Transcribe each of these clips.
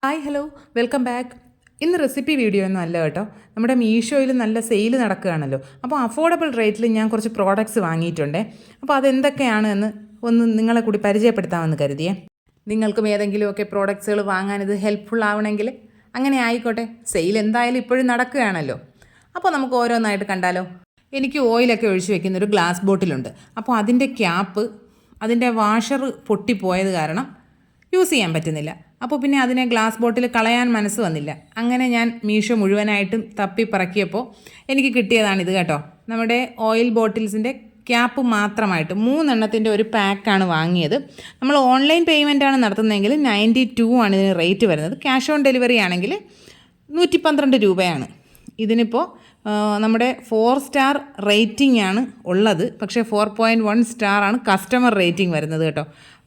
Hi hello welcome back. ഇന്ന് recipe video ഒന്നും അല്ല കേട്ടോ. നമ്മുടെ മീഷോയിൽ നല്ല സെയിൽ നടക്കുകയാണല്ലോ. അപ്പോൾ അഫോർഡബിൾ റേറ്റിൽ ഞാൻ കുറച്ച് പ്രോഡക്റ്റ്സ് വാങ്ങിയിട്ടുണ്ട്. അപ്പോൾ അതെന്തൊക്കെയാണ് എന്ന് ഒന്ന് നിങ്ങളെ കൂടി പരിചയപ്പെടുത്താമെന്ന് കരുതിയേ. നിങ്ങൾക്കും ഏതെങ്കിലുമൊക്കെ പ്രോഡക്റ്റ്സുകൾ വാങ്ങാൻ ഇത് ഹെൽപ്ഫുൾ ആവണമെങ്കിൽ അങ്ങനെ ആയിക്കോട്ടെ. സെയിൽ എന്തായാലും ഇപ്പോഴും നടക്കുകയാണല്ലോ. അപ്പോൾ നമുക്ക് ഓരോന്നായിട്ട് കണ്ടാലോ. എനിക്ക് ഓയിലൊക്കെ ഒഴിച്ച് വെക്കുന്നൊരു ഗ്ലാസ് ബോട്ടിലുണ്ട്. അപ്പോൾ അതിൻ്റെ ക്യാപ്പ്, അതിൻ്റെ വാഷർ പൊട്ടിപ്പോയത് കാരണം യൂസ് ചെയ്യാൻ പറ്റുന്നില്ല. അപ്പോൾ പിന്നെ അതിനെ ഗ്ലാസ് ബോട്ടിൽ കളയാൻ മനസ്സ് വന്നില്ല. അങ്ങനെ ഞാൻ മീഷോ മുഴുവനായിട്ടും തപ്പി പറക്കിയപ്പോൾ എനിക്ക് കിട്ടിയതാണിത് കേട്ടോ. നമ്മുടെ ഓയിൽ ബോട്ടിൽസിൻ്റെ ക്യാപ്പ് മാത്രമായിട്ട് 3 എണ്ണത്തിൻ്റെ ഒരു പാക്കാണ് വാങ്ങിയത്. നമ്മൾ ഓൺലൈൻ പേയ്മെൻറ്റാണ് നടത്തുന്നതെങ്കിൽ 92 ആണ് ഇതിന് റേറ്റ് വരുന്നത്. ക്യാഷ് ഓൺ ഡെലിവറി ആണെങ്കിൽ 112 രൂപയാണ്. ഇതിനിപ്പോൾ നമ്മുടെ 4 സ്റ്റാർ റേറ്റിംഗ് ആണ് ഉള്ളത്. പക്ഷേ 4.1 സ്റ്റാറാണ് കസ്റ്റമർ റേറ്റിംഗ് വരുന്നത് കേട്ടോ.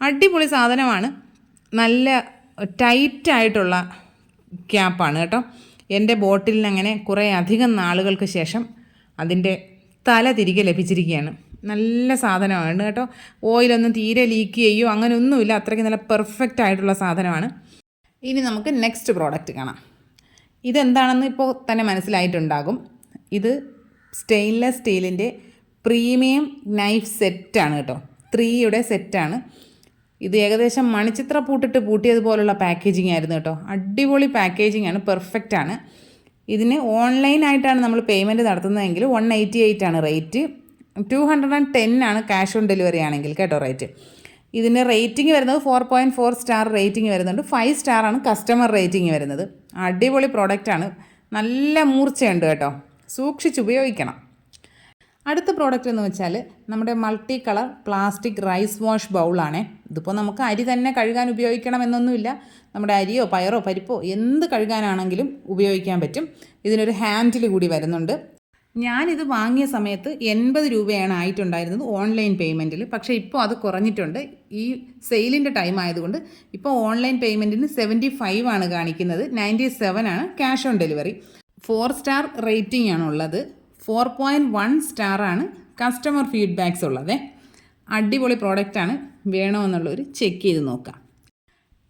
അടിപൊളി സാധനമാണ്. നല്ല ടൈറ്റായിട്ടുള്ള ക്യാപ്പാണ് കേട്ടോ. എൻ്റെ ബോട്ടിലിന് അങ്ങനെ കുറേ അധികം നാളുകൾക്ക് ശേഷം അതിൻ്റെ തല തിരികെ ലഭിച്ചിരിക്കുകയാണ്. നല്ല സാധനമാണ് കേട്ടോ. ഓയിലൊന്നും തീരെ ലീക്ക് ചെയ്യോ അങ്ങനെയൊന്നുമില്ല. അത്രയ്ക്ക് നല്ല പെർഫെക്റ്റ് ആയിട്ടുള്ള സാധനമാണ്. ഇനി നമുക്ക് നെക്സ്റ്റ് പ്രോഡക്റ്റ് കാണാം. ഇതെന്താണെന്ന് ഇപ്പോൾ തന്നെ മനസ്സിലായിട്ടുണ്ടാകും. ഇത് സ്റ്റെയിൻലെസ് സ്റ്റീലിൻ്റെ പ്രീമിയം നൈഫ് സെറ്റാണ് കേട്ടോ. 3യുടെ സെറ്റാണ്. ഇത് ഏകദേശം മണിച്ചിത്ര പൂട്ടിയതുപോലുള്ള പാക്കേജിങ് ആയിരുന്നു കേട്ടോ. അടിപൊളി പാക്കേജിങ് ആണ്, പെർഫെക്റ്റ് ആണ്. ഇതിന് ഓൺലൈനായിട്ടാണ് നമ്മൾ പേയ്മെൻറ്റ് നടത്തുന്നതെങ്കിൽ 188 ആണ് റേറ്റ്. 210 ആണ് ക്യാഷ് ഓൺ ഡെലിവറി ആണെങ്കിൽ കേട്ടോ റേറ്റ്. ഇതിന് റേറ്റിംഗ് വരുന്നത് 4.4 സ്റ്റാർ റേറ്റിംഗ് വരുന്നുണ്ട്. 5 സ്റ്റാറാണ് കസ്റ്റമർ റേറ്റിംഗ് വരുന്നത്. അടിപൊളി പ്രോഡക്റ്റാണ്. നല്ല മൂർച്ചയുണ്ട് കേട്ടോ. സൂക്ഷിച്ചുപയോഗിക്കണം. അടുത്ത പ്രോഡക്റ്റ് എന്ന് വെച്ചാൽ നമ്മുടെ multi colour plastic rice wash ബൗളാണേ. ഇതിപ്പോൾ നമുക്ക് അരി തന്നെ കഴുകാൻ ഉപയോഗിക്കണമെന്നൊന്നുമില്ല. നമ്മുടെ അരിയോ പയറോ പരിപ്പോ എന്ത് കഴുകാനാണെങ്കിലും ഉപയോഗിക്കാൻ പറ്റും. ഇതിനൊരു ഹാൻഡിൽ കൂടി വരുന്നുണ്ട്. ഞാനിത് വാങ്ങിയ സമയത്ത് 80 രൂപയാണ് ആയിട്ടുണ്ടായിരുന്നത് ഓൺലൈൻ പേയ്മെൻറ്റിൽ. പക്ഷേ ഇപ്പോൾ അത് കുറഞ്ഞിട്ടുണ്ട്. ഈ സെയിലിൻ്റെ ടൈം ആയതുകൊണ്ട് ഇപ്പോൾ ഓൺലൈൻ പേയ്മെൻറ്റിന് 75 ആണ് കാണിക്കുന്നത്. 97 ആണ് cash on delivery. 4 star rating ആണുള്ളത്. 4.1 സ്റ്റാറാണ് കസ്റ്റമർ ഫീഡ്ബാക്സ് ഉള്ളത്. അടിപൊളി പ്രോഡക്റ്റാണ്. വേണമെന്നുള്ളവർ ചെക്ക് ചെയ്ത് നോക്കാം.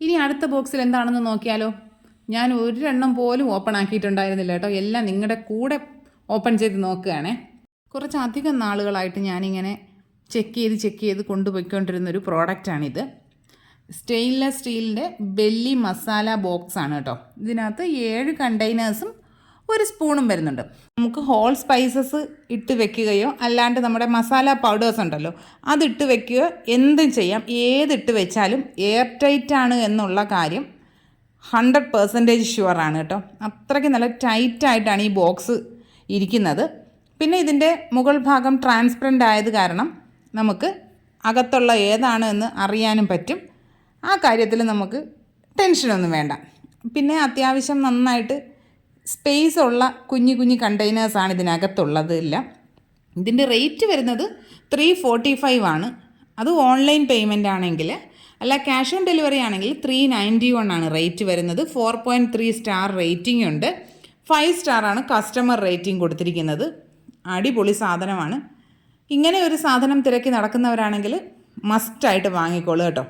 ഇനി അടുത്ത ബോക്സിൽ എന്താണെന്ന് നോക്കിയാലോ. ഞാൻ ഒരെണ്ണം പോലും ഓപ്പൺ ആക്കിയിട്ടുണ്ടായിരുന്നില്ല കേട്ടോ. എല്ലാം നിങ്ങളുടെ കൂടെ ഓപ്പൺ ചെയ്ത് നോക്കുകയാണേ. കുറച്ചധികം നാളുകളായിട്ട് ഞാനിങ്ങനെ ചെക്ക് ചെയ്ത് കൊണ്ടുപോയിക്കൊണ്ടിരുന്നൊരു പ്രോഡക്റ്റാണിത്. സ്റ്റെയിൻലെസ് സ്റ്റീലിൻ്റെ ബെല്ലി മസാല ബോക്സാണ് കേട്ടോ. ഇതിനകത്ത് 7 കണ്ടെയ്നേഴ്സും 1 സ്പൂണും വരുന്നുണ്ട്. നമുക്ക് ഹോൾ സ്പൈസസ് ഇട്ട് വെക്കുകയോ അല്ലാണ്ട് നമ്മുടെ മസാല പൗഡേഴ്സ് ഉണ്ടല്ലോ അതിട്ട് വെക്കുകയോ എന്തും ചെയ്യാം. ഏതിട്ട് വെച്ചാലും എയർ ടൈറ്റ് ആണ് എന്നുള്ള കാര്യം 100% ഷുവറാണ് കേട്ടോ. അത്രയ്ക്ക് നല്ല ടൈറ്റായിട്ടാണ് ഈ ബോക്സ് ഇരിക്കുന്നത്. പിന്നെ ഇതിൻ്റെ മുകൾ ഭാഗം ട്രാൻസ്പെറൻ്റ് ആയത് കാരണം നമുക്ക് അകത്തുള്ള ഏതാണ് എന്ന് അറിയാനും പറ്റും. ആ കാര്യത്തിൽ നമുക്ക് ടെൻഷനൊന്നും വേണ്ട. പിന്നെ അത്യാവശ്യം നന്നായിട്ട് സ്പേസ് ഉള്ള കുഞ്ഞു കണ്ടെയ്നേഴ്സാണ് ഇതിനകത്തുള്ളത് എല്ലാം. ഇതിൻ്റെ റേറ്റ് വരുന്നത് 345 ആണ്. അത് ഓൺലൈൻ പേയ്മെൻ്റ് ആണെങ്കിൽ. അല്ല ക്യാഷ് ഓൺ ഡെലിവറി ആണെങ്കിൽ 391 ആണ് റേറ്റ് വരുന്നത്. 4.3 സ്റ്റാർ റേറ്റിംഗ് ഉണ്ട്. 5 സ്റ്റാറാണ് കസ്റ്റമർ റേറ്റിംഗ് കൊടുത്തിരിക്കുന്നത്. അടിപൊളി സാധനമാണ്. ഇങ്ങനെ ഒരു സാധനം തിരക്കി നടക്കുന്നവരാണെങ്കിൽ മസ്റ്റായിട്ട് വാങ്ങിക്കോളൂ കേട്ടോ.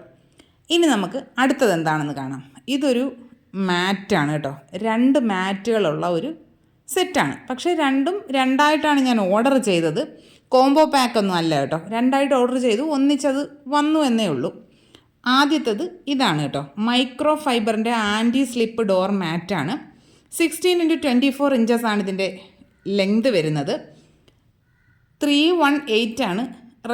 ഇനി നമുക്ക് അടുത്തത് എന്താണെന്ന് കാണാം. ഇതൊരു മാറ്റാണ് കേട്ടോ. 2 മാറ്റുകളുള്ള ഒരു സെറ്റാണ്. പക്ഷേ രണ്ടും രണ്ടായിട്ടാണ് ഞാൻ ഓർഡർ ചെയ്തത്. കോംബോ പാക്കൊന്നും അല്ല കേട്ടോ. 2ആയിട്ട് ഓർഡർ ചെയ്തു. ഒന്നിച്ചത് വന്നു എന്നേ ഉള്ളൂ. ആദ്യത്തത് ഇതാണ് കേട്ടോ. മൈക്രോ ഫൈബറിൻ്റെ ആൻറ്റി സ്ലിപ്പ് ഡോർ മാറ്റാണ്. 16x24 ഇഞ്ചസ് ആണ് ഇതിൻ്റെ ലെങ്ത് വരുന്നത്. 318 ആണ്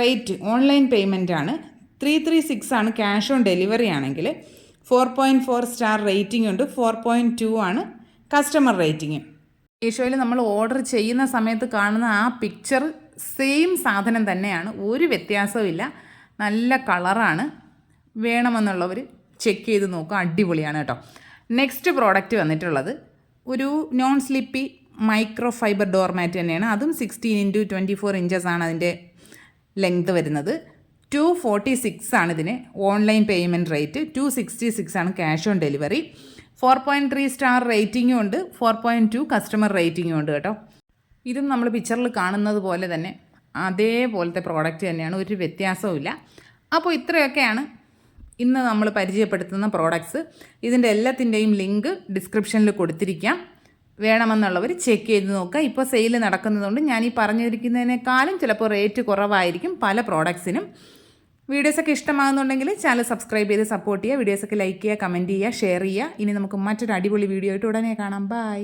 റേറ്റ്. ഓൺലൈൻ പേയ്മെൻ്റ് ആണ്. 336 ആണ് ക്യാഷ് ഓൺ ഡെലിവറി ആണെങ്കിൽ. 4.4 സ്റ്റാർ റേറ്റിംഗ് ഉണ്ട്. 4.2 ആണ് കസ്റ്റമർ റേറ്റിംഗ്. മീഷോയിൽ നമ്മൾ ഓർഡർ ചെയ്യുന്ന സമയത്ത് കാണുന്ന ആ പിക്ചർ സെയിം സാധനം തന്നെയാണ്. ഒരു വ്യത്യാസവും ഇല്ല. നല്ല കളറാണ്. വേണമെന്നുള്ളവർ ചെക്ക് ചെയ്ത് നോക്കുക. അടിപൊളിയാണ് കേട്ടോ. നെക്സ്റ്റ് പ്രോഡക്റ്റ് വന്നിട്ടുള്ളത് ഒരു നോൺ സ്ലിപ്പി മൈക്രോ ഫൈബർ ഡോർ മാറ്റ് തന്നെയാണ്. അതും 16x24 ഇഞ്ചസ് ആണ് അതിൻ്റെ ലെങ്ത് വരുന്നത്. 246 ആണ് ഇതിന് ഓൺലൈൻ പേയ്മെൻറ്റ് റേറ്റ്. 266 ആണ് ക്യാഷ് ഓൺ ഡെലിവറി. 4.3 സ്റ്റാർ റേറ്റിംഗും ഉണ്ട്. 4.2 കസ്റ്റമർ റേറ്റിംഗും ഉണ്ട് കേട്ടോ. ഇതും നമ്മൾ പിക്ചറിൽ കാണുന്നത് പോലെ തന്നെ അതേപോലത്തെ പ്രോഡക്റ്റ് തന്നെയാണ്. ഒരു വ്യത്യാസവും ഇല്ല. അപ്പോൾ ഇത്രയൊക്കെയാണ് ഇന്ന് നമ്മൾ പരിചയപ്പെടുത്തുന്ന പ്രോഡക്ട്സ് ഇതിൻ്റെ എല്ലാത്തിൻ്റെയും ലിങ്ക് ഡിസ്ക്രിപ്ഷനിൽ കൊടുത്തിരിക്കാം. വേണമെന്നുള്ളവർ ചെക്ക് ചെയ്ത് നോക്കുക. ഇപ്പോൾ സെയിൽ നടക്കുന്നതുകൊണ്ട് ഞാൻ ഈ പറഞ്ഞിരിക്കുന്നതിനേക്കാളും ചിലപ്പോൾ റേറ്റ് കുറവായിരിക്കും പല പ്രോഡക്ട്സിനും. വീഡിയോസൊക്കെ ഇഷ്ടമാകുന്നുണ്ടെങ്കിൽ ചാനൽ സബ്സ്ക്രൈബ് ചെയ്ത് സപ്പോർട്ട് ചെയ്യുക. വീഡിയോസൊക്കെ ലൈക്ക് ചെയ്യുക, കമൻറ്റ് ചെയ്യുക, ഷെയർ ചെയ്യുക. ഇനി നമുക്ക് മറ്റൊരു അടിപൊളി വീഡിയോ ആയിട്ട് ഉടനെ കാണാം. ബൈ.